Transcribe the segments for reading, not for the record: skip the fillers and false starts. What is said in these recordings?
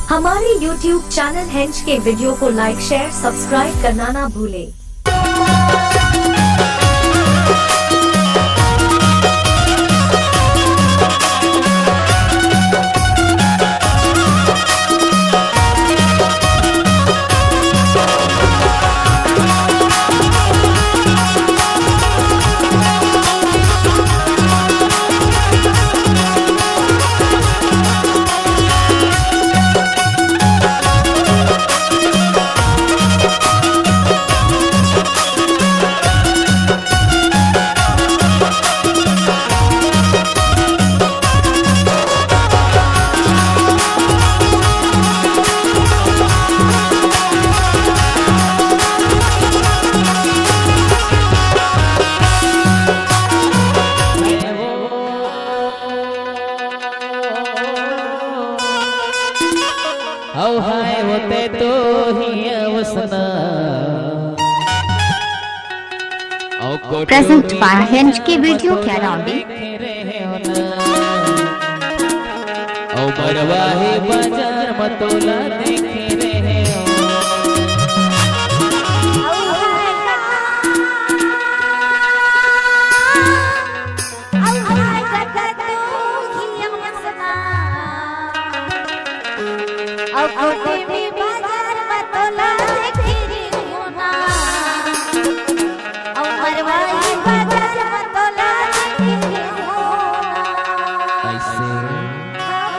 हमारे YouTube channel हेंच के वीडियो को लाइक शेयर सब्सक्राइब करना ना भूले। हाय होते तो ही अवसना प्रेजेंट बाय हेंच के वीडियो कैराउंडी औ बरवाही बाजार मतोला देखे रहे हो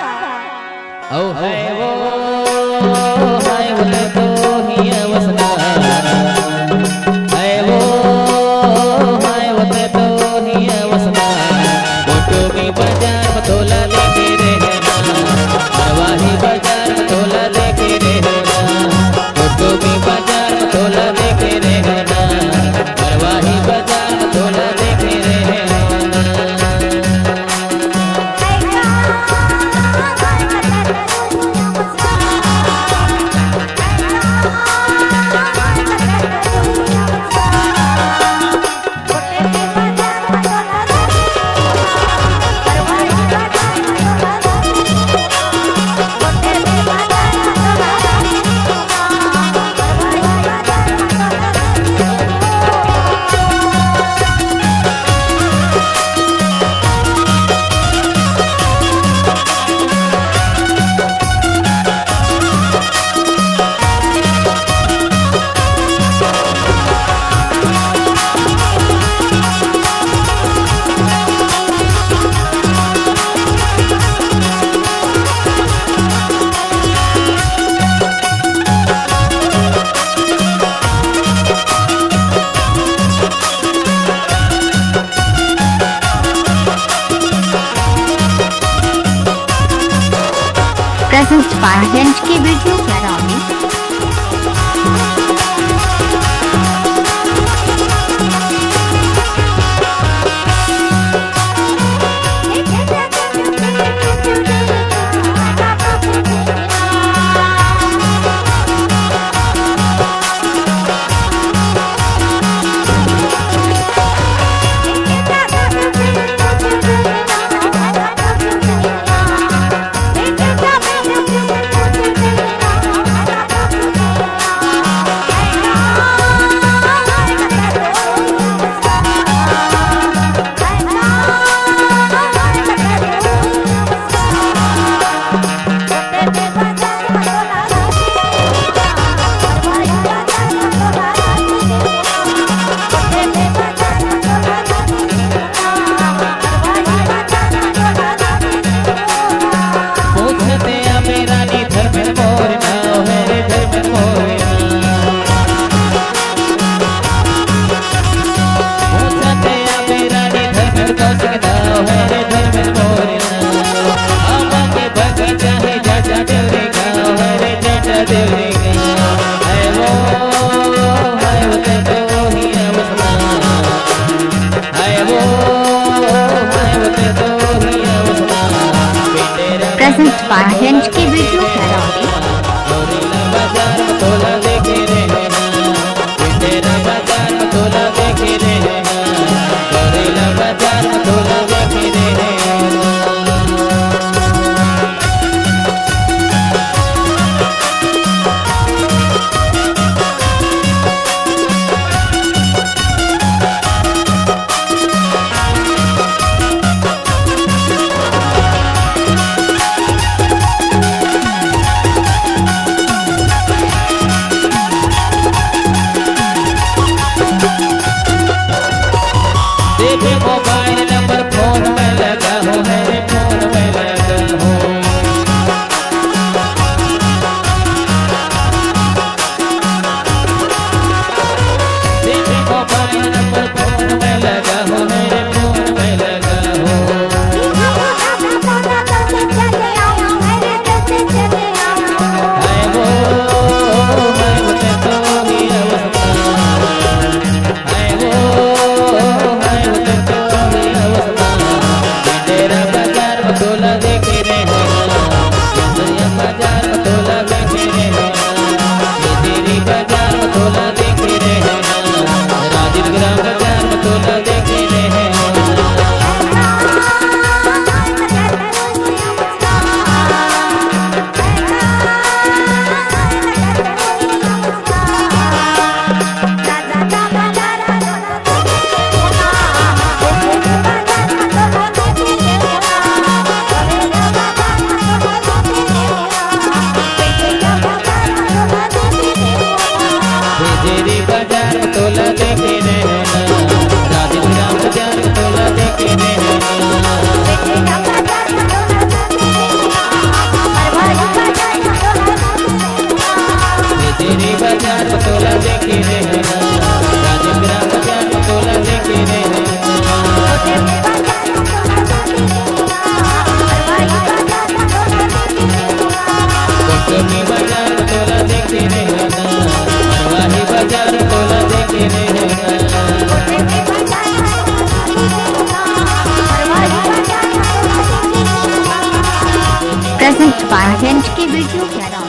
औ है वो हाय बोले तो ही अवसना है वो हाय बोले तो ही अवसना फोटो में बाजार मतोला लेके रहना बरवाही बाजार मतोला लेके रहना फोटो में बाजार मतोला लेके रहना बरवाही बाजार मतोला लेके रहना प्रेजेंट बाय हेंच के वीडियो कैराउंडी प्रेजेंट बाय हेंच के वीडियो कैराउंडी बाजार मतोला देखे रहना तेरा बाजार मतोला देखे रहना बाजार मतोला देखे रहना देखे रे Present by HNK Video Channel.